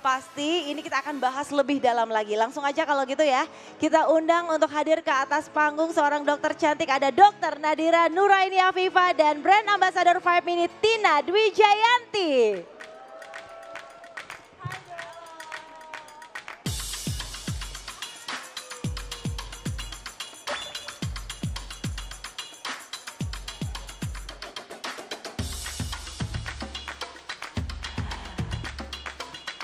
pasti ini kita akan bahas lebih dalam lagi. Langsung aja kalau gitu ya. Kita undang untuk hadir ke atas panggung seorang dokter cantik. Ada Dokter Nadira Nuraini Afifa dan Brand Ambassador 5 Minute Tina Dwi Jayanti.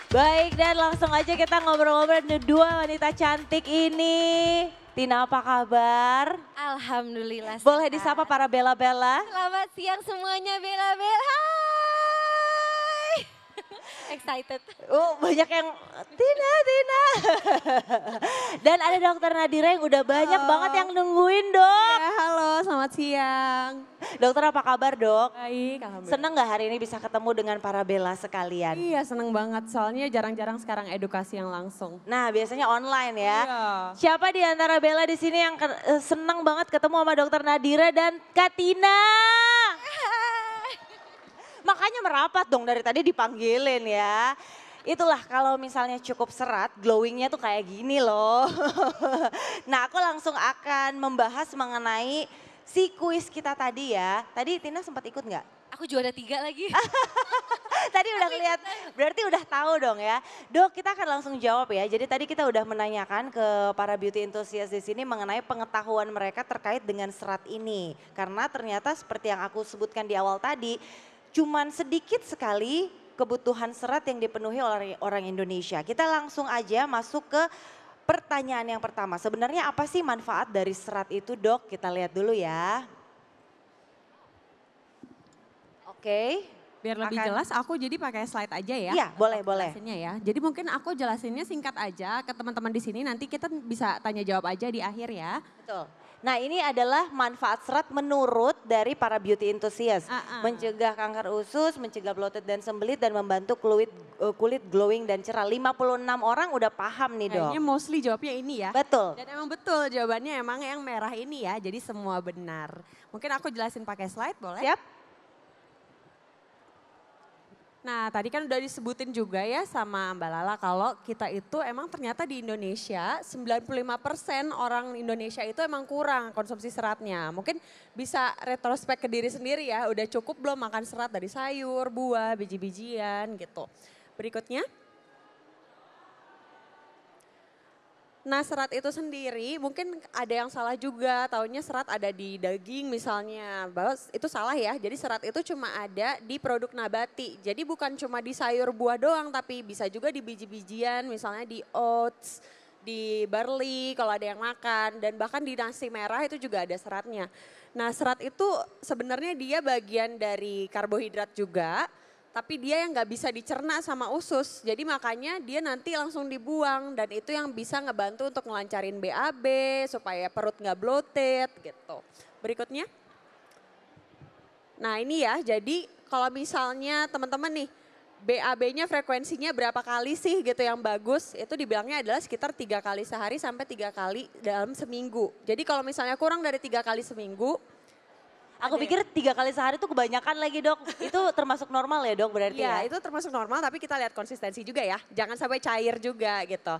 Baik, dan langsung aja kita ngobrol-ngobrol dengan dua wanita cantik ini. Tina, apa kabar? Alhamdulillah. Boleh sehat. disapa para Bella-Bella? Selamat siang semuanya, Bella-Bella. Hai. Excited. Banyak yang Tina. Dan ada Dokter Nadira yang udah banyak banget yang nungguin, Dok. Ya, halo, selamat siang. Dokter, apa kabar, Dok? Baik, alhamdulillah. Seneng gak hari ini bisa ketemu dengan para Bella sekalian? Iya, seneng banget. Soalnya jarang-jarang sekarang edukasi yang langsung. Nah, biasanya online ya. Iya. Siapa di antara Bella di sini yang seneng banget ketemu sama Dokter Nadira dan Kak Tina? Makanya merapat dong dari tadi dipanggilin ya. Itulah kalau misalnya cukup serat, glowingnya tuh kayak gini loh. Nah, aku langsung akan membahas mengenai si kuis kita tadi ya. Tadi Tina sempat ikut nggak? Aku juara 3 lagi. Tadi udah ngeliat, berarti udah tahu dong ya. Dok, kita akan langsung jawab ya. Jadi tadi kita udah menanyakan ke para beauty enthusiast di sini mengenai pengetahuan mereka terkait dengan serat ini. Karena ternyata seperti yang aku sebutkan di awal tadi, cuman sedikit sekali kebutuhan serat yang dipenuhi oleh orang Indonesia. Kita langsung aja masuk ke pertanyaan yang pertama. Sebenarnya apa sih manfaat dari serat itu, Dok? Kita lihat dulu ya. Oke. Biar lebih jelas, aku jadi pakai slide aja ya. Iya, boleh. Jelasinnya ya. Jadi mungkin aku jelasinnya singkat aja ke teman-teman di sini. Nanti kita bisa tanya jawab aja di akhir ya. Betul. Nah, ini adalah manfaat serat menurut dari para beauty enthusiast. Mencegah kanker usus, mencegah bloated dan sembelit dan membantu kulit glowing dan cerah. 56 orang udah paham nih, Dok. Kayaknya mostly jawabnya ini ya. Betul. Dan emang betul jawabannya emang yang merah ini ya. Jadi semua benar. Mungkin aku jelasin pakai slide boleh? Siap. Nah tadi kan udah disebutin juga ya sama Mbak Lala kalau kita itu emang ternyata di Indonesia 95% orang Indonesia itu emang kurang konsumsi seratnya. Mungkin bisa retrospek ke diri sendiri ya, udah cukup belum makan serat dari sayur, buah, biji-bijian gitu. Berikutnya. Nah serat itu sendiri mungkin ada yang salah juga, taunya serat ada di daging misalnya, bahwa itu salah ya. Jadi serat itu cuma ada di produk nabati, jadi bukan cuma di sayur buah doang tapi bisa juga di biji-bijian misalnya di oats, di barley kalau ada yang makan dan bahkan di nasi merah itu juga ada seratnya. Nah serat itu sebenarnya dia bagian dari karbohidrat juga. Tapi dia yang nggak bisa dicerna sama usus, jadi makanya dia nanti langsung dibuang dan itu yang bisa ngebantu untuk ngelancarin BAB supaya perut nggak bloated gitu. Berikutnya. Nah ini ya, jadi kalau misalnya teman-teman nih BAB-nya frekuensinya berapa kali sih gitu yang bagus, itu dibilangnya adalah sekitar 3 kali sehari sampai 3 kali dalam seminggu. Jadi kalau misalnya kurang dari 3 kali seminggu, Aku pikir 3 kali sehari itu kebanyakan lagi, Dok. Itu termasuk normal ya, Dok, berarti ya? Iya, itu termasuk normal tapi kita lihat konsistensi juga ya. Jangan sampai cair juga gitu.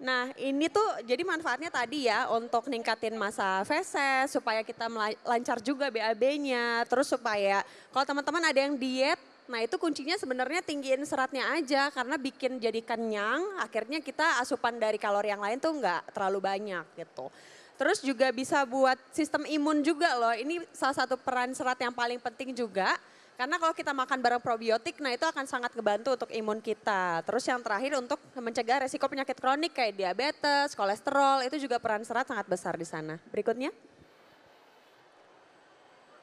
Nah ini tuh jadi manfaatnya tadi ya untuk ningkatin masa feses supaya kita lancar juga BAB-nya. Terus supaya kalau teman-teman ada yang diet, nah itu kuncinya sebenarnya tinggiin seratnya aja karena bikin jadi kenyang. Akhirnya kita asupan dari kalori yang lain tuh nggak terlalu banyak gitu. Terus juga bisa buat sistem imun juga loh. Ini salah satu peran serat yang paling penting juga. Karena kalau kita makan barang probiotik, nah itu akan sangat ngebantu untuk imun kita. Terus yang terakhir untuk mencegah resiko penyakit kronik kayak diabetes, kolesterol, itu juga peran serat sangat besar di sana. Berikutnya.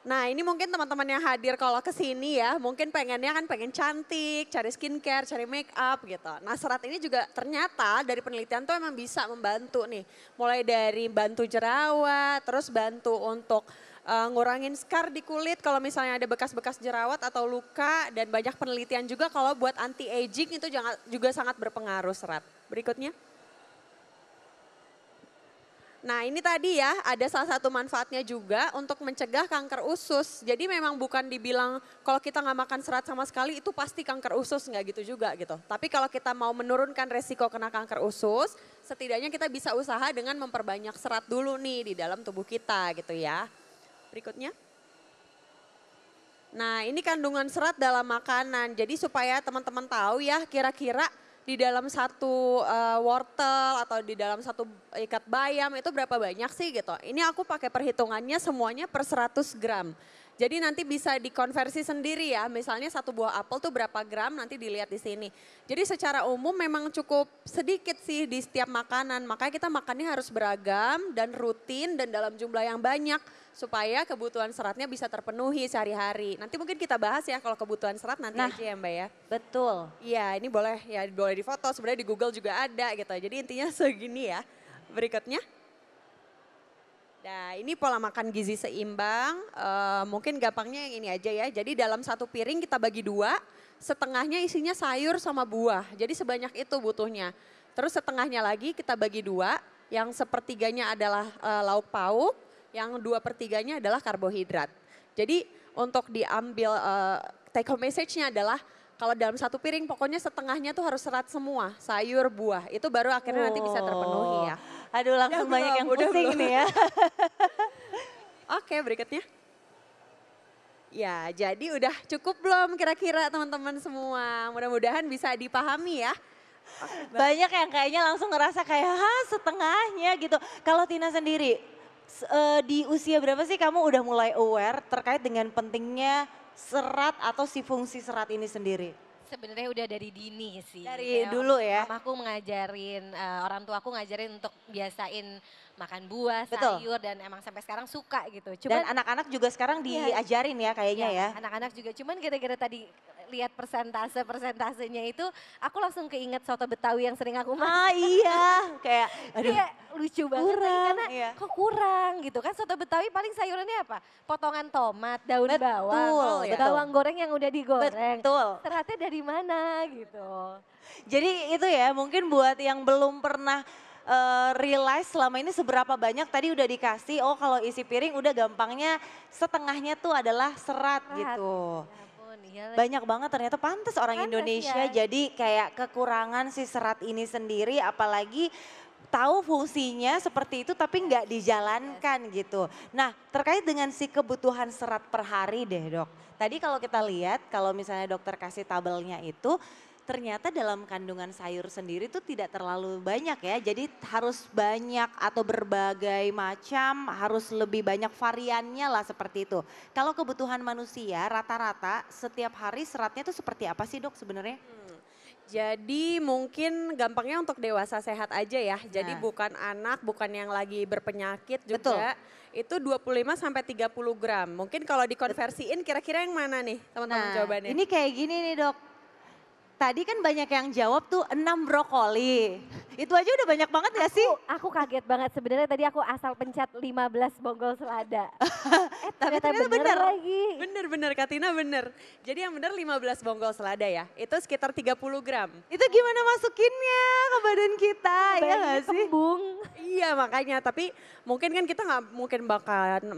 Nah ini mungkin teman-teman yang hadir kalau ke sini ya, mungkin pengennya kan pengen cantik, cari skincare, cari make up gitu. Nah serat ini juga ternyata dari penelitian tuh emang bisa membantu nih. Mulai dari bantu jerawat, terus bantu untuk ngurangin scar di kulit kalau misalnya ada bekas-bekas jerawat atau luka. Dan banyak penelitian juga kalau buat anti aging itu juga sangat berpengaruh serat. Berikutnya. Nah ini tadi ya ada salah satu manfaatnya juga untuk mencegah kanker usus. Jadi memang bukan dibilang kalau kita nggak makan serat sama sekali itu pasti kanker usus, nggak gitu juga gitu. Tapi kalau kita mau menurunkan resiko kena kanker usus, setidaknya kita bisa usaha dengan memperbanyak serat dulu nih di dalam tubuh kita gitu ya. Berikutnya. Nah ini kandungan serat dalam makanan. Jadi supaya teman-teman tahu ya kira-kira di dalam satu wortel atau di dalam satu ikat bayam itu berapa banyak sih gitu. Ini aku pakai perhitungannya semuanya per 100 gram. Jadi nanti bisa dikonversi sendiri ya, misalnya satu buah apel tuh berapa gram nanti dilihat di sini. Jadi secara umum memang cukup sedikit sih di setiap makanan, makanya kita makannya harus beragam dan rutin dan dalam jumlah yang banyak supaya kebutuhan seratnya bisa terpenuhi sehari-hari. Nanti mungkin kita bahas ya kalau kebutuhan serat nanti aja ya Mbak ya. Betul. Iya ini boleh ya boleh difoto, sebenarnya di Google juga ada gitu. Jadi intinya segini ya. Berikutnya. Nah ini pola makan gizi seimbang, mungkin gampangnya yang ini aja ya. Jadi dalam satu piring kita bagi dua, setengahnya isinya sayur sama buah. Jadi sebanyak itu butuhnya. Terus setengahnya lagi kita bagi dua, yang sepertiganya adalah lauk pauk, yang 2/3-nya adalah karbohidrat. Jadi untuk diambil take home message-nya adalah kalau dalam satu piring pokoknya setengahnya tuh harus serat semua, sayur, buah. Itu baru akhirnya nanti bisa terpenuhi ya. Aduh langsung banyak yang pusing nih ya. Oke berikutnya. Ya jadi udah cukup belum kira-kira teman-teman semua. Mudah-mudahan bisa dipahami ya. Banyak yang kayaknya langsung ngerasa kayak setengahnya gitu. Kalau Tina sendiri di usia berapa sih kamu udah mulai aware terkait dengan pentingnya serat atau si fungsi serat ini sendiri? Sebenarnya udah dari dini sih. Dari dulu ya? Mamaku ngajarin, orang tua aku ngajarin untuk biasain makan buah, Betul. sayur dan emang sampai sekarang suka gitu. Dan anak-anak juga sekarang diajarin ya kayaknya ya. Anak-anak juga, cuman gara-gara tadi lihat persentasenya itu aku langsung keinget soto Betawi yang sering aku makan. Iya, kayak aduh. Kayak lucu banget lagi Kurang, karena iya. kok kurang gitu kan. Soto Betawi paling sayurannya apa? Potongan tomat, daun Betul, bawang, betul. bawang goreng yang udah digoreng. Betul. Seratnya dari mana gitu. Jadi itu ya mungkin buat yang belum pernah realize selama ini seberapa banyak tadi udah dikasih, oh kalau isi piring udah gampangnya setengahnya tuh adalah serat gitu. Ya ampun, iya lagi. Banyak banget ternyata pantas orang Pantes Indonesia ya. jadi kayak kekurangan si serat ini sendiri apalagi tahu fungsinya seperti itu tapi nggak dijalankan gitu. Nah terkait dengan si kebutuhan serat per hari deh dok. Tadi kalau kita lihat kalau misalnya dokter kasih tabelnya itu ternyata dalam kandungan sayur sendiri itu tidak terlalu banyak ya. Jadi harus banyak atau berbagai macam, harus lebih banyak variannya lah seperti itu. Kalau kebutuhan manusia rata-rata setiap hari seratnya itu seperti apa sih dok sebenarnya? Jadi mungkin gampangnya untuk dewasa sehat aja ya. Jadi Nah. bukan anak, bukan yang lagi berpenyakit Betul. juga. Itu 25 sampai 30 gram. Mungkin kalau dikonversiin kira-kira yang mana nih teman-teman jawabannya? Ini kayak gini nih dok. Tadi kan banyak yang jawab tuh 6 brokoli. Itu aja udah banyak banget gak sih? Aku kaget banget sebenarnya tadi aku asal pencet 15 bonggol selada. Tapi ternyata bener bener. lagi. Bener Katina bener. Jadi yang bener 15 bonggol selada ya. Itu sekitar 30 gram. Itu gimana masukinnya ke badan kita ya Bayinya gak sih? kembung. Iya makanya tapi mungkin kan kita nggak mungkin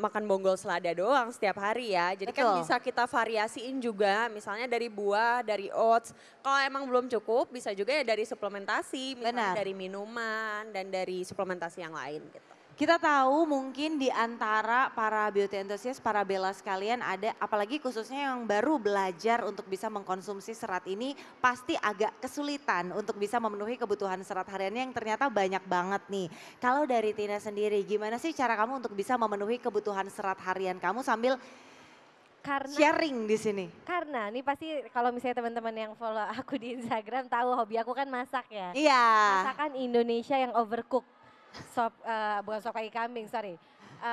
makan bonggol selada doang setiap hari ya. Jadi kan Betul. bisa kita variasiin juga misalnya dari buah, dari oats. Kalau emang belum cukup bisa juga ya dari suplementasi. Misalnya Benar. dari minuman dan dari suplementasi yang lain gitu. Kita tahu mungkin di antara para beauty enthusiast, para bella sekalian ada apalagi khususnya yang baru belajar untuk bisa mengkonsumsi serat ini pasti agak kesulitan untuk bisa memenuhi kebutuhan serat hariannya yang ternyata banyak banget nih. Kalau dari Tina sendiri gimana sih cara kamu untuk bisa memenuhi kebutuhan serat harian kamu sambil Karena sharing di sini? Karena nih pasti kalau misalnya teman-teman yang follow aku di Instagram tahu hobi aku kan masak ya. Iya. Masakan Indonesia yang overcook. Bukan sop kaki kambing, sorry.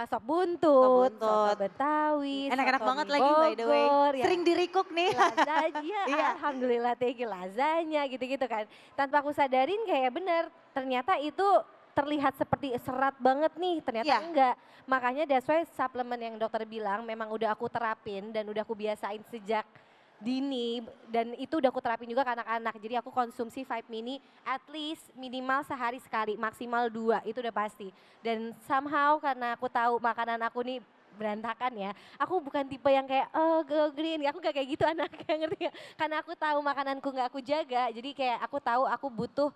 Sop buntut, soto Betawi, Enak-enak soto banget mie lagi by the way. Bogor, ya. Sering di-recook nih. Lasagna, Iya. alhamdulillah thank you, lasagna gitu-gitu kan. Tanpa aku sadarin kayak bener, ternyata itu terlihat seperti serat banget nih, ternyata Iya. enggak. Makanya that's why suplemen yang dokter bilang memang udah aku terapin dan udah aku biasain sejak dini dan itu udah aku terapin juga ke anak-anak. Jadi aku konsumsi Vibe Mini at least minimal sehari sekali, maksimal 2 itu udah pasti. Dan somehow karena aku tahu makanan aku nih berantakan ya. Aku bukan tipe yang kayak go green, aku gak kayak gitu anaknya ngerti gak? Karena aku tahu makananku gak aku jaga, jadi kayak aku tahu aku butuh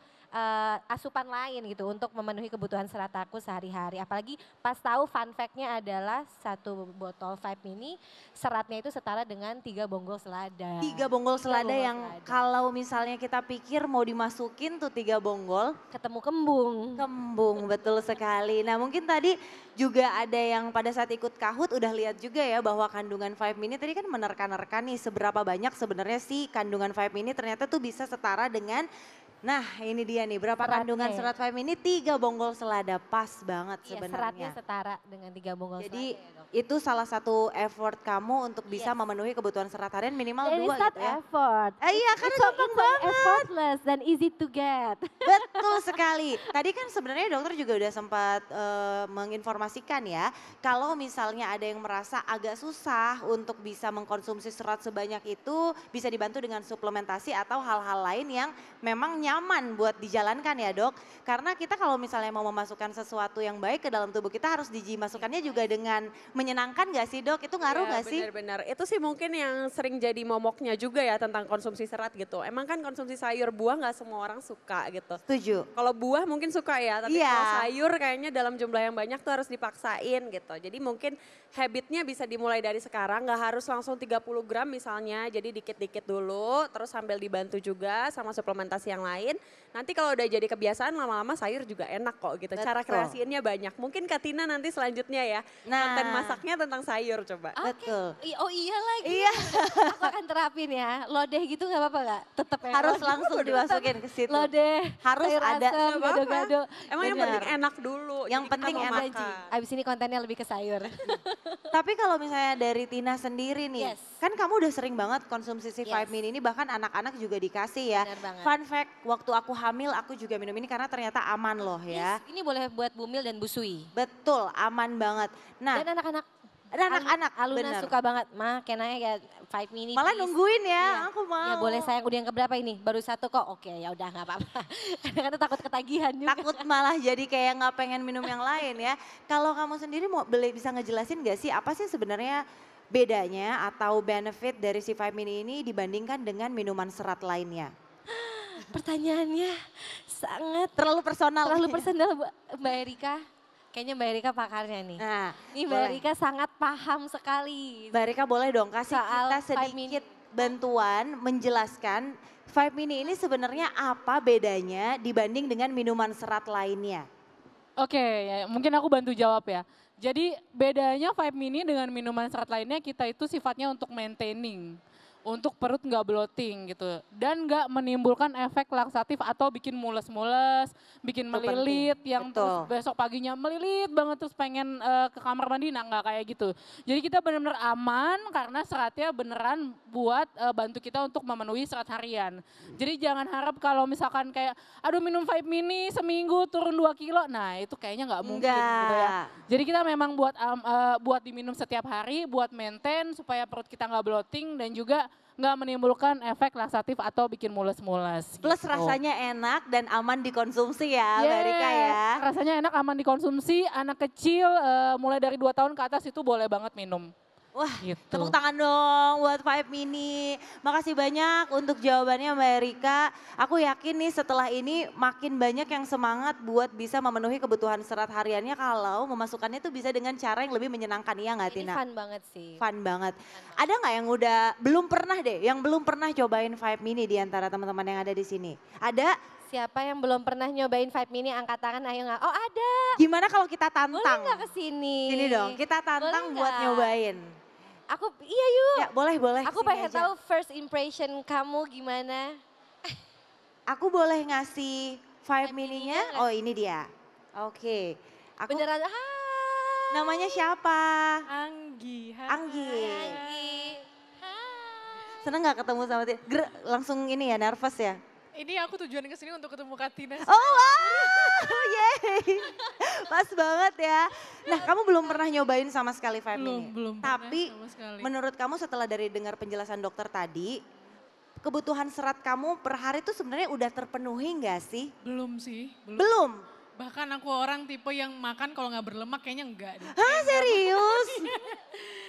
asupan lain gitu untuk memenuhi kebutuhan serat aku sehari-hari. Apalagi pas tahu fun fact-nya adalah satu botol Vibe Mini seratnya itu setara dengan 3 bonggol selada. 3 bonggol selada bonggol yang selada. kalau misalnya kita pikir mau dimasukin tuh 3 bonggol, Ketemu kembung. kembung, betul sekali. Nah mungkin tadi juga ada yang pada saat ikut Kahoot udah lihat juga ya bahwa kandungan Vibe Mini tadi kan menerka-nerka nih seberapa banyak sebenarnya sih kandungan Vibe Mini ternyata tuh bisa setara dengan, nah ini dia nih berapa Seratnya kandungan ya. serat Vibe Mini 3 bonggol selada, pas banget Iya, seratnya sebenarnya. setara dengan 3 bonggol Jadi selada ya, Dok. itu salah satu effort kamu untuk bisa Yes. memenuhi kebutuhan serat harian minimal And 2 it's not gitu ya. effort. Iya karena gampang banget. Effortless dan easy to get. Betul sekali. Tadi kan sebenarnya dokter juga udah sempat menginformasikan ya, kalau misalnya ada yang merasa agak susah untuk bisa mengkonsumsi serat sebanyak itu, bisa dibantu dengan suplementasi atau hal-hal lain yang memang nyaman buat dijalankan ya dok. Karena kita kalau misalnya mau memasukkan sesuatu yang baik ke dalam tubuh kita harus dimasukkannya juga dengan menyenangkan gak sih dok? Itu ngaruh Iya, gak sih? Benar-benar. Itu sih mungkin yang sering jadi momoknya juga ya tentang konsumsi serat gitu. Emang kan konsumsi sayur buah nggak semua orang suka gitu. Setuju. Kalau buah mungkin suka ya, tapi Iya. kalau sayur kayaknya dalam jumlah yang banyak tuh harus dipaksain gitu. Jadi mungkin habitnya bisa dimulai dari sekarang, nggak harus langsung 30 gram misalnya. Jadi dikit-dikit dulu, terus sambil dibantu juga sama suplementasi yang lain. Nanti kalau udah jadi kebiasaan lama-lama sayur juga enak kok gitu. Cara Betul. kreasiinnya banyak. Mungkin Katina nanti selanjutnya ya, konten masaknya tentang sayur coba. Betul. Oh iya lagi. Iya. Aku akan terapin ya. Lodeh gitu gak apa-apa gak? Tetap ya. Harus lodeh. langsung dimasukin ke situ. Lodeh. Harus sayur ada. asem, Nggak apa-apa. gado-gado. Emang yang Benar. penting enak dulu. Yang jadi kita penting mau enak. makan. Abis ini kontennya lebih ke sayur. Tapi kalau misalnya dari Tina sendiri nih, Yes. kan kamu udah sering banget konsumsi si Vibe Yes. Mini ini, bahkan anak-anak juga dikasih ya. Benar banget. Fun fact, waktu aku hamil aku juga minum ini karena ternyata aman loh ya. Yes, ini boleh buat Bumil dan Busui. Betul, aman banget. Nah, Dan anak-anak. dan anak-anak, Aluna bener. suka banget. Ma, kenanya ya 5 Mini Malah please. nungguin ya, Iya. aku mau. Ya boleh sayang, udah yang keberapa ini? Baru 1 kok, oke ya udah gak apa-apa. Kadang-kadang takut ketagihan juga. Takut malah jadi kayak nggak pengen minum yang lain ya. Kalau kamu sendiri mau bisa ngejelasin gak sih apa sih sebenarnya bedanya atau benefit dari si Vibe Mini ini dibandingkan dengan minuman serat lainnya? Pertanyaannya sangat Terlalu personal. terlalu personal Mbak Erika. Kayaknya Mbak Erika pakarnya nih. Nah, Ini Mbak boleh. Erika sangat paham sekali. Mbak Rika boleh dong kasih Soal kita Vibe Mini. sedikit bantuan menjelaskan Vibe Mini ini sebenarnya apa bedanya dibanding dengan minuman serat lainnya? Oke, ya, mungkin aku bantu jawab ya. Jadi bedanya Vibe Mini dengan minuman serat lainnya kita itu sifatnya untuk maintaining. Untuk perut nggak bloating gitu. Dan nggak menimbulkan efek laksatif atau bikin mules-mules, bikin Itu melilit. penting, Yang terus betul. besok paginya melilit banget terus pengen ke kamar mandi, nah nggak kayak gitu. Jadi kita benar-benar aman karena seratnya beneran buat bantu kita untuk memenuhi serat harian. Jadi jangan harap kalau misalkan kayak aduh minum Vibe Mini seminggu turun 2 kilo, nah itu kayaknya nggak mungkin gitu ya. Enggak. Jadi kita memang buat diminum setiap hari, buat maintain supaya perut kita nggak bloating dan juga nggak menimbulkan efek laksatif atau bikin mules-mules. Plus gitu. rasanya enak dan aman dikonsumsi ya Mbak Rika ya. Yes, rasanya enak, aman dikonsumsi, anak kecil mulai dari 2 tahun ke atas itu boleh banget minum. Wah, Gitu. tepuk tangan dong buat Vibe Mini. Makasih banyak untuk jawabannya Mbak Erika. Aku yakin nih setelah ini makin banyak yang semangat buat bisa memenuhi kebutuhan serat hariannya kalau memasukkannya itu bisa dengan cara yang lebih menyenangkan, iya nggak Ini Tina? fun banget sih. Fun banget. Ada nggak yang udah belum pernah deh, yang belum pernah cobain Vibe Mini di antara teman-teman yang ada di sini? Ada? Siapa yang belum pernah nyobain Vibe Mini angkat tangan ayo nggak? Oh ada. Gimana kalau kita Boleh tantang? nggak kesini? Sini dong, kita tantang Boleh buat nggak? nyobain. Aku iya yuk. Ya boleh, boleh. Aku sini pengen aja. tahu first impression kamu gimana? Aku boleh ngasih Vibe Mininya? Mininya Oh ini dia. Oke. Aku Beneran, hai. namanya siapa? Anggi. Hai. Anggi. Anggi. Hai. Seneng gak ketemu sama dia? Langsung ini ya nervous ya? Ini aku tujuan ke sini untuk ketemu Katina. Oh wow, yeay. Pas banget ya. Nah, kamu belum pernah nyobain sama sekali Five Mini. Belum pernah Tapi sama sekali. menurut kamu setelah dari dengar penjelasan dokter tadi, kebutuhan serat kamu per hari tuh sebenarnya udah terpenuhi nggak sih? Belum sih, belum. Belum. Bahkan aku orang tipe yang makan kalau nggak berlemak kayaknya enggak deh. Hah, serius?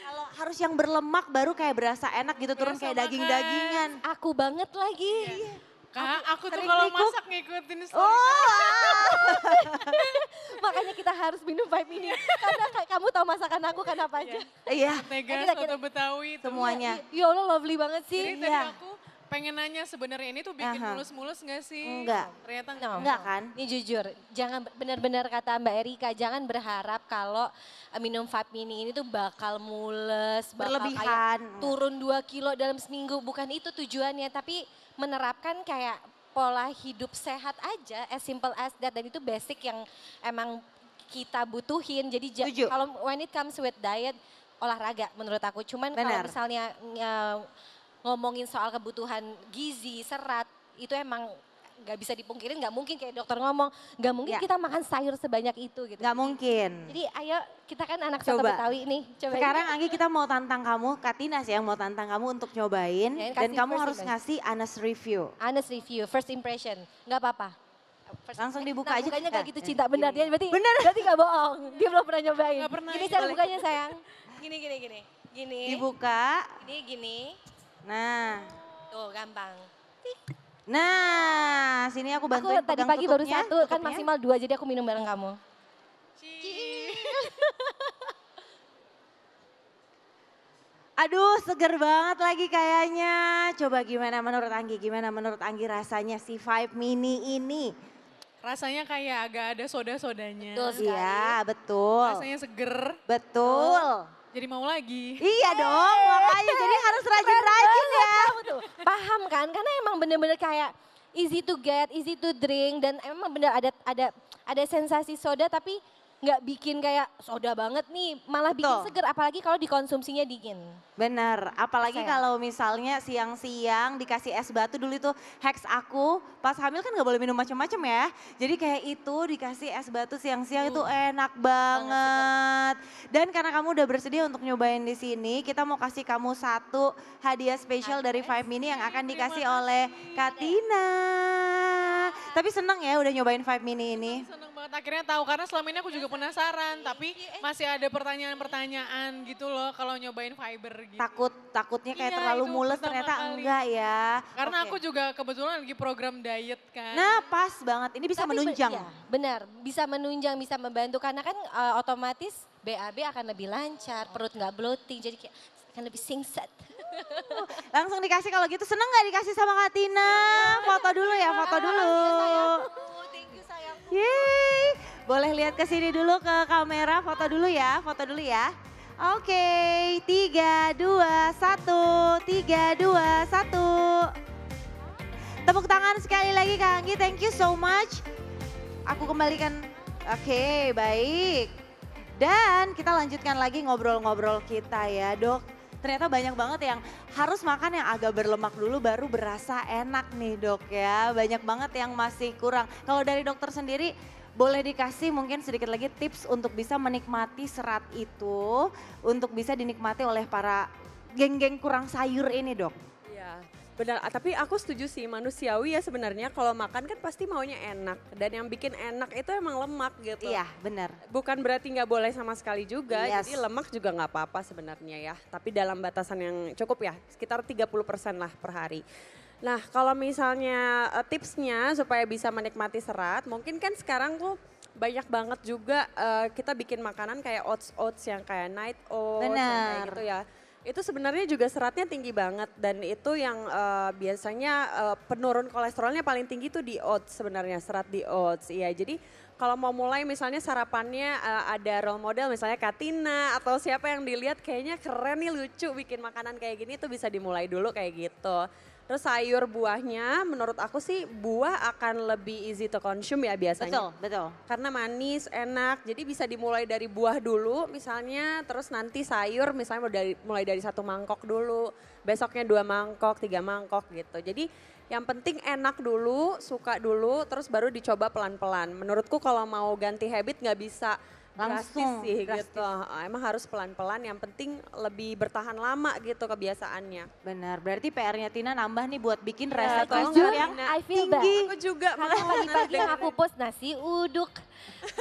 Kalau harus yang berlemak baru kayak berasa enak gitu, turun Berasa kayak daging-dagingan. Aku banget lagi. Kak, aku tuh sering kalau pikuk. masak ngikutin story. Oh, Makanya kita harus minum Five Mini. Karena kamu tahu masakan aku kan apa aja. iya, Mentega, Kita- soto Betawi itu. semuanya. Ya Allah lovely banget sih. Jadi tadi Iya. aku pengen nanya sebenarnya ini tuh bikin Aha. mulus-mulus gak sih? Enggak. Ternyata No. Enggak kan? Ini jujur, jangan benar-benar kata Mbak Erika, jangan berharap kalau minum Five Mini ini tuh bakal mules, bakal Berlebihan. kayak turun 2 kilo dalam seminggu. Bukan itu tujuannya, tapi menerapkan kayak pola hidup sehat aja, as simple as that. Dan itu basic yang emang kita butuhin. Jadi Setuju. kalau when it comes with diet, olahraga menurut aku. Cuman kalau Benar. misalnya ngomongin soal kebutuhan gizi, serat, itu emang nggak bisa dipungkirin, nggak mungkin kayak dokter ngomong, nggak mungkin Ya. kita makan sayur sebanyak itu gitu. Nggak mungkin. Jadi ayo kita kan anak soto Coba. Betawi nih, coba. Sekarang Anggi kita mau tantang kamu, Katina sih yang mau tantang kamu untuk nyobain. Ya, Dan kasih kamu first harus impression. ngasih honest review. honest review, first impression, nggak apa-apa. Langsung dibuka Nah, aja. Mukanya nggak Nah, gitu cinta benar dia, berarti Bener. berarti nggak bohong. Dia belum pernah nyobain. Nggak pernah, Gini iya. cara Boleh. bukanya sayang. Gini. Dibuka. Gini. Nah. Tuh gampang. Nah, sini aku Aku bantuin tadi pegang pagi baru tutupnya, satu, kan tutupnya. maksimal 2, jadi aku minum bareng kamu. Aduh, seger banget lagi kayaknya. Coba gimana menurut Anggi? Gimana menurut Anggi rasanya si Five Mini ini? Rasanya kayak agak ada soda-sodanya. Betul sekali. Iya, betul. Rasanya seger, Betul. jadi mau lagi. Iya dong, makanya jadi harus rajin-rajin ya. Kamu tuh paham kan? Karena emang bener-bener kayak easy to get, easy to drink, dan emang bener ada sensasi soda tapi nggak bikin kayak soda banget nih, malah bikin Betul. seger, apalagi kalau dikonsumsinya dingin. Bener, apalagi Sayang. kalau misalnya siang-siang dikasih es batu dulu itu hacks aku. Pas hamil kan nggak boleh minum macam-macam ya. Jadi kayak itu dikasih es batu siang-siang itu enak banget. Dan karena kamu udah bersedia untuk nyobain di sini, kita mau kasih kamu satu hadiah spesial dari Five Mini yang akan dikasih oleh Katina. Tapi seneng ya udah nyobain Five Mini ini. Seneng banget akhirnya tahu karena selama ini aku juga penasaran tapi masih ada pertanyaan-pertanyaan gitu loh kalau nyobain fiber gitu. Takutnya kayak Iya, terlalu itu mules pertama ternyata kali. enggak ya. Karena Oke. aku juga kebetulan lagi program diet kan. Nah pas banget, ini bisa Tapi menunjang. iya, benar, bisa menunjang, bisa membantu karena kan otomatis BAB akan lebih lancar, perut nggak bloating, jadi kayak akan lebih singset. Langsung dikasih kalau gitu, seneng gak dikasih sama Katina? Foto dulu ya, foto dulu. Thank you sayangku. Yeay, boleh lihat ke sini dulu ke kamera, foto dulu ya, foto dulu ya. Oke, 3, 2, 1, 3, 2, 1. Tepuk tangan sekali lagi Kak Anggi, thank you so much. Aku kembalikan, oke baik. Dan kita lanjutkan lagi ngobrol-ngobrol kita ya dok. Ternyata banyak banget yang harus makan yang agak berlemak dulu baru berasa enak nih dok ya. Banyak banget yang masih kurang. Kalau dari dokter sendiri boleh dikasih mungkin sedikit lagi tips untuk bisa menikmati serat itu. Untuk bisa dinikmati oleh para geng-geng kurang sayur ini dok. Iya, benar. Tapi aku setuju sih manusiawi ya sebenarnya kalau makan kan pasti maunya enak. Dan yang bikin enak itu emang lemak gitu. Iya benar. Bukan berarti nggak boleh sama sekali juga, Yes. jadi lemak juga nggak apa-apa sebenarnya ya. Tapi dalam batasan yang cukup ya, sekitar 30% lah per hari. Nah kalau misalnya tipsnya supaya bisa menikmati serat, mungkin kan sekarang tuh banyak banget juga kita bikin makanan kayak oats yang kayak night oats, yang kayak Benar. gitu ya. Itu sebenarnya juga seratnya tinggi banget dan itu yang biasanya penurun kolesterolnya paling tinggi tuh di oats sebenarnya, serat di oats. Iya, jadi kalau mau mulai misalnya sarapannya ada role model misalnya Katina atau siapa yang dilihat kayaknya keren nih lucu bikin makanan kayak gini tuh bisa dimulai dulu kayak gitu. Terus sayur buahnya menurut aku sih buah akan lebih easy to consume ya biasanya. Betul. Karena manis, enak, jadi bisa dimulai dari buah dulu misalnya, terus nanti sayur misalnya mulai dari 1 mangkok dulu, besoknya 2 mangkok, 3 mangkok gitu. Jadi yang penting enak dulu, suka dulu, terus baru dicoba pelan-pelan. Menurutku kalau mau ganti habit nggak bisa Langsung drastis sih drastis. gitu. Emang harus pelan-pelan, yang penting lebih bertahan lama gitu kebiasaannya. Benar, berarti PR-nya Tina nambah nih buat bikin Iya, resep tolong kecil Kak yang Tina. I feel bad. tinggi. Aku juga Karena mau pagi-pagi yang dengerin. aku post nasi uduk,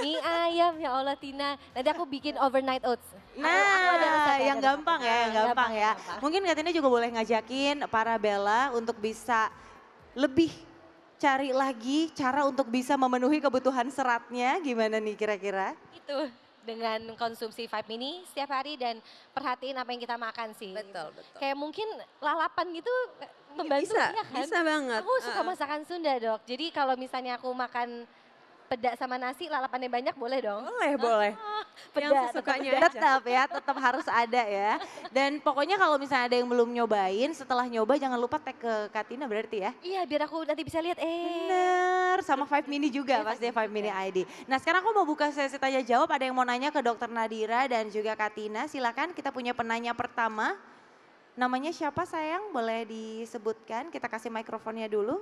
mie ayam, ya Allah Tina. Nanti aku bikin overnight oats. Aku ada resep Nah, ya, yang ada gampang resep. ya, yang gampang ya. gampang. Mungkin Kak Tina juga boleh ngajakin para Bella untuk bisa lebih cari lagi cara untuk bisa memenuhi kebutuhan seratnya. Gimana nih kira-kira? Itu dengan konsumsi Vibe Mini setiap hari dan perhatiin apa yang kita makan sih. Betul, betul. Kayak mungkin lalapan gitu membantu Bisa, ya kan? bisa banget. Aku suka masakan Sunda Dok, jadi kalau misalnya aku makan peda sama nasi lalapannya banyak boleh dong? Boleh, boleh. Peda, Yang tetap sesukanya peda. aja. Tetap ya, tetap harus ada ya. Dan pokoknya kalau misalnya ada yang belum nyobain, setelah nyoba jangan lupa tag ke Kak Tina berarti ya. Iya biar aku nanti bisa lihat Bener, sama Five Mini juga Iya, pasti Five Five Mini Mini ID. Nah sekarang aku mau buka sesi tanya jawab, ada yang mau nanya ke Dokter Nadira dan juga Kak Tina. Silakan, kita punya penanya pertama. Namanya siapa sayang? Boleh disebutkan, kita kasih mikrofonnya dulu.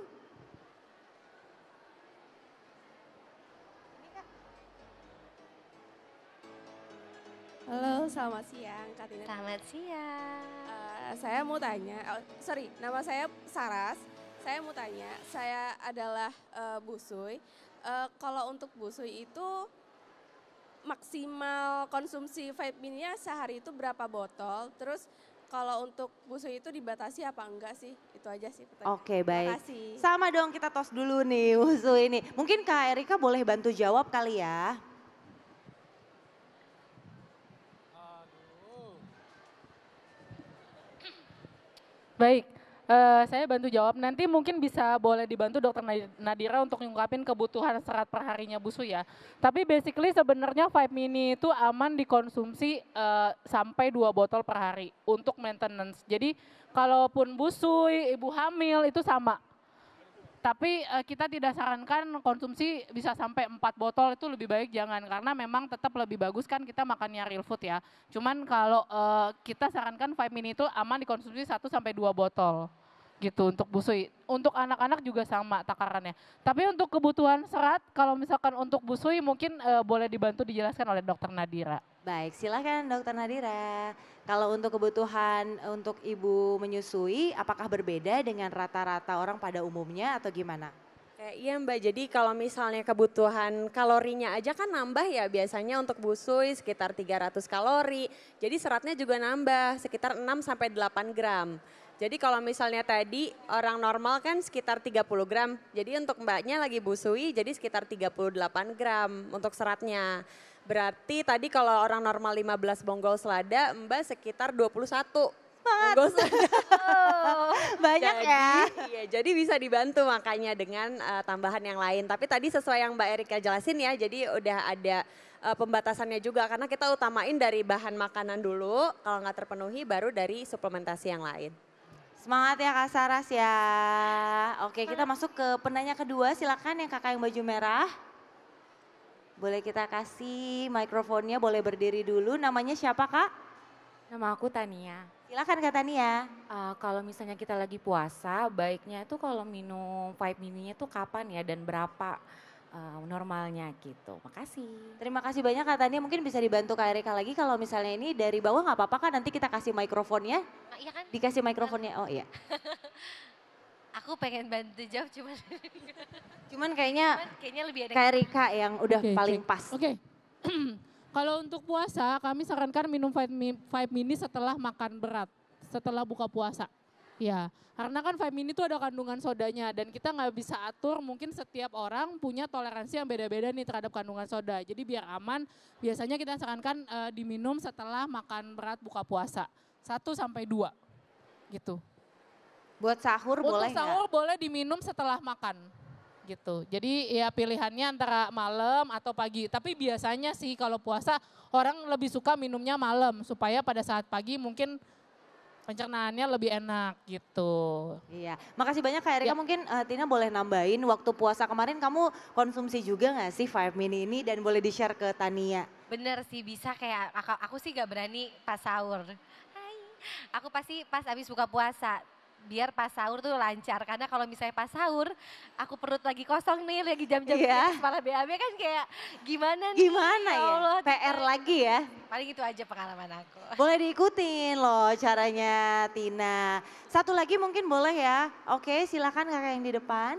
Halo, selamat siang Kak Tina. Selamat siang. Saya mau tanya, nama saya Saras. Saya mau tanya, saya adalah busui. Kalau untuk busui itu maksimal konsumsi vape mini-nya sehari itu berapa botol? Terus kalau untuk busui itu dibatasi apa enggak sih? Itu aja sih pertanyaan. Oke baik. Makasih. Sama dong kita tos dulu nih musuh ini. Mungkin Kak Erika boleh bantu jawab kali ya. Baik, saya bantu jawab. Nanti mungkin bisa boleh dibantu Dokter Nadira untuk ngungkapin kebutuhan serat perharinya Busu ya. Tapi basically sebenarnya Vibe Mini itu aman dikonsumsi sampai 2 botol per hari untuk maintenance. Jadi kalaupun busui, ibu hamil itu sama. Tapi kita tidak sarankan konsumsi bisa sampai 4 botol, itu lebih baik jangan. Karena memang tetap lebih bagus kan kita makannya real food ya. Cuman kalau kita sarankan Vibe Mini itu aman dikonsumsi 1 sampai 2 botol gitu untuk busui. Untuk anak-anak juga sama takarannya. Tapi untuk kebutuhan serat, kalau misalkan untuk busui mungkin boleh dibantu dijelaskan oleh Dokter Nadira. Baik, silakan Dokter Nadira. Kalau untuk kebutuhan untuk ibu menyusui, apakah berbeda dengan rata-rata orang pada umumnya atau gimana? Iya Mbak, jadi kalau misalnya kebutuhan kalorinya aja kan nambah ya, biasanya untuk busui sekitar 300 kalori. Jadi seratnya juga nambah sekitar 6 sampai 8 gram. Jadi kalau misalnya tadi orang normal kan sekitar 30 gram. Jadi untuk Mbaknya lagi busui jadi sekitar 38 gram untuk seratnya. Berarti tadi kalau orang normal 15 bonggol selada, Mbak sekitar 21 bonggol selada. Banyak ya. Iya, jadi bisa dibantu makanya dengan tambahan yang lain. Tapi tadi sesuai yang Mbak Erika jelasin ya, jadi udah ada pembatasannya juga. Karena kita utamain dari bahan makanan dulu, kalau nggak terpenuhi baru dari suplementasi yang lain. Semangat ya Kak Saras ya. Oke, kita masuk ke penanya kedua. Silakan yang kakak yang baju merah. Boleh kita kasih mikrofonnya, boleh berdiri dulu. Namanya siapa Kak? Nama aku Tania. Silakan Kak Tania. Kalau misalnya kita lagi puasa, baiknya itu kalau minum Vibe Mini-nya tuh kapan ya dan berapa normalnya gitu. Makasih. Terima kasih banyak Kak Tania. Mungkin bisa dibantu Kak Erika lagi kalau misalnya ini dari bawah nggak apa-apa kan, nanti kita kasih mikrofonnya. Iya kan? Dikasih mikrofonnya, oh iya. Aku pengen bantu jawab Cuman kayaknya kayaknya lebih ada. Kak Erika yang udah Oke, paling oke. pas. Oke. Kalau untuk puasa, kami sarankan minum Vibe Mini setelah makan berat, setelah buka puasa. Ya, karena kan Vibe Mini itu ada kandungan sodanya dan kita nggak bisa atur, mungkin setiap orang punya toleransi yang beda-beda nih terhadap kandungan soda. Jadi biar aman, biasanya kita sarankan diminum setelah makan berat buka puasa, 1 sampai 2 gitu. Buat sahur boleh Untuk nggak? sahur boleh diminum setelah makan gitu. Jadi ya pilihannya antara malam atau pagi. Tapi biasanya sih kalau puasa orang lebih suka minumnya malam supaya pada saat pagi mungkin pencernaannya lebih enak gitu. Iya, makasih banyak Kak Erika. Ya. Mungkin Tina boleh nambahin waktu puasa kemarin kamu konsumsi juga nggak sih Vibe Mini ini dan boleh di-share ke Tania? Bener sih bisa kayak aku sih gak berani pas sahur. Hai. Aku pasti pas habis buka puasa. biar pas sahur tuh lancar. Karena kalau misalnya pas sahur, aku perut lagi kosong nih, lagi jam-jam Iya. kepala BAB kan kayak gimana nih? Gimana ya? Allah, PR lagi ya. paling itu aja pengalaman aku. Boleh diikutin loh caranya Tina. Satu lagi mungkin boleh ya. Oke, silakan kakak yang di depan.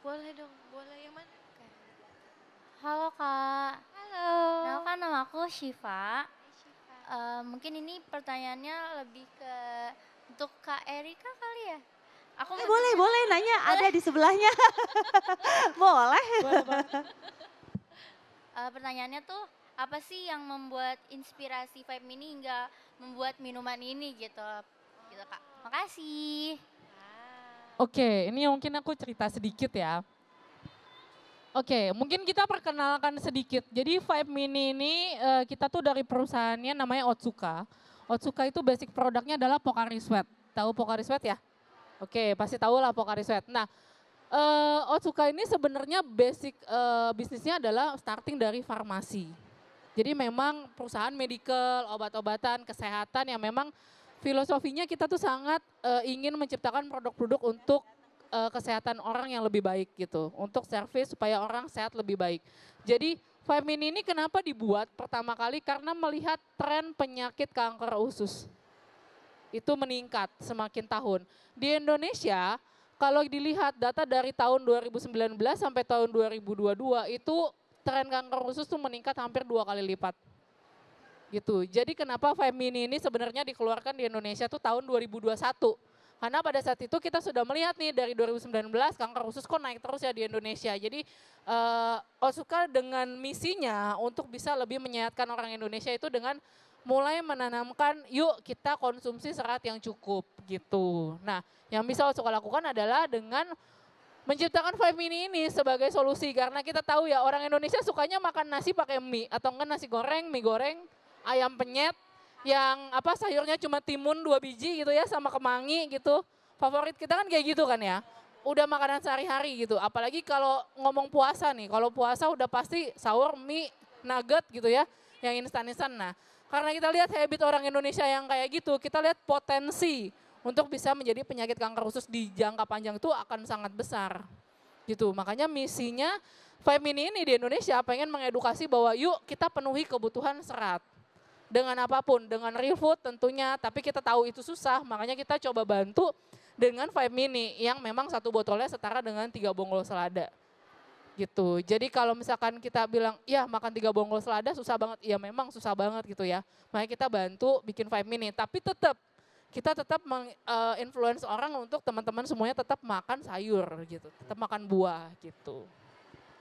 Boleh dong, boleh yang mana? Halo Kak, Halo. kan nama aku Syifa. Mungkin ini pertanyaannya lebih ke untuk Kak Erika kali ya? Aku mau Boleh, boleh nanya ada di sebelahnya. Boleh. pertanyaannya tuh apa sih yang membuat inspirasi Vibe Mini hingga membuat minuman ini gitu? Gitu Kak. Makasih. Oke, ini mungkin aku cerita sedikit ya. Oke, mungkin kita perkenalkan sedikit. Jadi Vibe Mini ini kita tuh dari perusahaannya namanya Otsuka. Otsuka itu basic produknya adalah Pocari Sweat. Tahu Pocari Sweat ya? Oke, pasti tahu lah Pocari Sweat. Nah, Otsuka ini sebenarnya basic bisnisnya adalah starting dari farmasi. Jadi memang perusahaan medical, obat-obatan, kesehatan yang memang filosofinya kita tuh sangat ingin menciptakan produk-produk untuk kesehatan orang yang lebih baik gitu. Untuk servis supaya orang sehat lebih baik. Jadi Vibe Mini ini kenapa dibuat pertama kali karena melihat tren penyakit kanker usus. Itu meningkat semakin tahun. Di Indonesia kalau dilihat data dari tahun 2019 sampai tahun 2022 itu tren kanker usus tuh meningkat hampir 2 kali lipat. Gitu. Jadi kenapa Vibe Mini ini sebenarnya dikeluarkan di Indonesia tuh tahun 2021. Karena pada saat itu kita sudah melihat nih dari 2019 kanker usus kok naik terus ya di Indonesia. Jadi Otsuka dengan misinya untuk bisa lebih menyehatkan orang Indonesia itu dengan mulai menanamkan yuk kita konsumsi serat yang cukup gitu. Nah yang bisa Otsuka lakukan adalah dengan menciptakan Vibe Mini ini sebagai solusi. Karena kita tahu ya orang Indonesia sukanya makan nasi pakai mie atau enggak nasi goreng, mie goreng, ayam penyet. Yang sayurnya cuma timun 2 biji gitu ya sama kemangi gitu. Favorit kita kan kayak gitu kan ya. Udah makanan sehari-hari gitu. Apalagi kalau ngomong puasa nih. Kalau puasa udah pasti sahur, mie, nugget gitu ya. Yang instan-instan. Nah karena kita lihat habit orang Indonesia yang kayak gitu. Kita lihat potensi untuk bisa menjadi penyakit kanker usus di jangka panjang itu akan sangat besar. Gitu. Makanya misinya Vibe Mini ini di Indonesia pengen mengedukasi bahwa yuk kita penuhi kebutuhan serat. Dengan apapun, dengan real food tentunya, tapi kita tahu itu susah, makanya kita coba bantu dengan Vibe Mini yang memang satu botolnya setara dengan 3 bonggol selada. Gitu. Jadi kalau misalkan kita bilang, ya makan 3 bonggol selada susah banget, ya memang susah banget gitu ya. Makanya kita bantu bikin Vibe Mini, tapi kita tetap influence orang untuk teman-teman semuanya tetap makan sayur gitu, tetap makan buah gitu.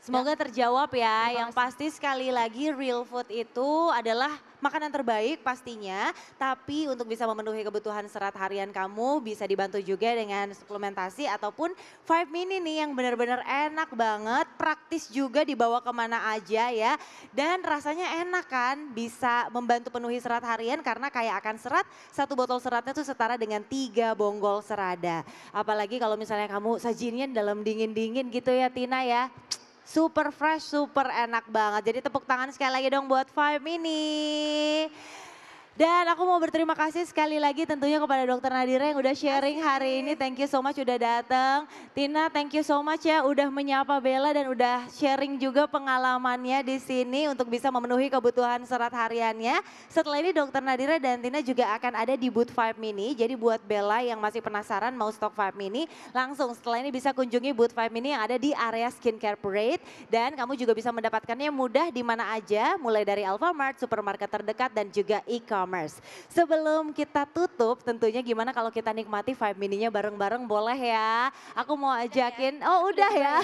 Semoga terjawab ya. Yang pasti sekali lagi real food itu adalah makanan terbaik pastinya. Tapi untuk bisa memenuhi kebutuhan serat harian kamu bisa dibantu juga dengan suplementasi ataupun Vibe Mini nih yang benar-benar enak banget. Praktis juga dibawa kemana aja ya. Dan rasanya enak kan bisa membantu penuhi serat harian karena kaya akan serat. 1 botol seratnya tuh setara dengan 3 bonggol serada. Apalagi kalau misalnya kamu sajinya dalam dingin-dingin gitu ya Tina ya. Super fresh, super enak banget. Jadi tepuk tangan sekali lagi dong buat Vibe Mini. Dan aku mau berterima kasih sekali lagi tentunya kepada Dokter Nadira yang udah sharing hari ini. Thank you so much udah datang. Tina, thank you so much ya udah menyapa Bella dan udah sharing juga pengalamannya di sini untuk bisa memenuhi kebutuhan serat hariannya. Setelah ini Dokter Nadira dan Tina juga akan ada di booth Vibe Mini. Jadi buat Bella yang masih penasaran mau stok Vibe Mini, langsung setelah ini bisa kunjungi booth Vibe Mini yang ada di area Skincare Parade. Dan kamu juga bisa mendapatkannya mudah di mana aja, mulai dari Alfamart, supermarket terdekat dan juga e-commerce. Sebelum kita tutup tentunya gimana kalau kita nikmati Vibe Mininya bareng-bareng boleh ya. Aku mau ajakin, oh udah ya.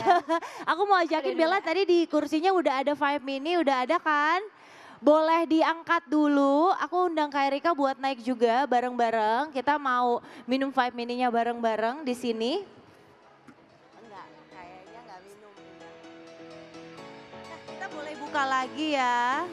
Aku mau ajakin Bella tadi di kursinya udah ada Vibe Mini, udah ada kan? Boleh diangkat dulu, aku undang Kak Erika buat naik juga bareng-bareng. Kita mau minum Vibe Mininya bareng-bareng di sini. Enggak, kayaknya enggak minum. Nah, kita boleh buka lagi ya.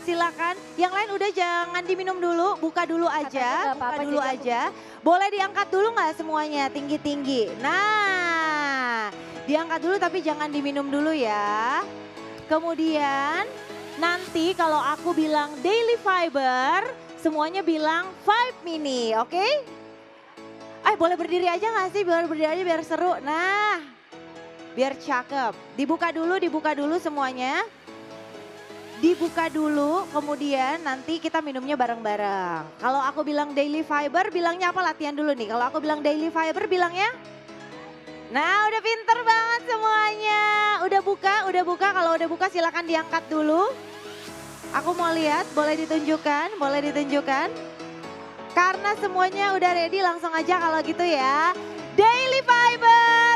Silakan, yang lain udah jangan diminum dulu, buka dulu aja, buka dulu aja. Boleh diangkat dulu nggak semuanya tinggi-tinggi. Nah, Diangkat dulu tapi jangan diminum dulu ya. Kemudian nanti kalau aku bilang daily fiber, semuanya bilang 5 mini, oke? Boleh berdiri aja gak sih? Boleh berdiri aja biar seru. Nah, biar cakep. Dibuka dulu semuanya. Dibuka dulu, kemudian nanti kita minumnya bareng-bareng. Kalau aku bilang daily fiber, bilangnya apa? Latihan dulu nih. Kalau aku bilang daily fiber, bilangnya? Nah, udah pinter banget semuanya. Udah buka. Kalau udah buka silakan diangkat dulu. Aku mau lihat, boleh ditunjukkan. Karena semuanya udah ready, langsung aja kalau gitu ya. Daily fiber.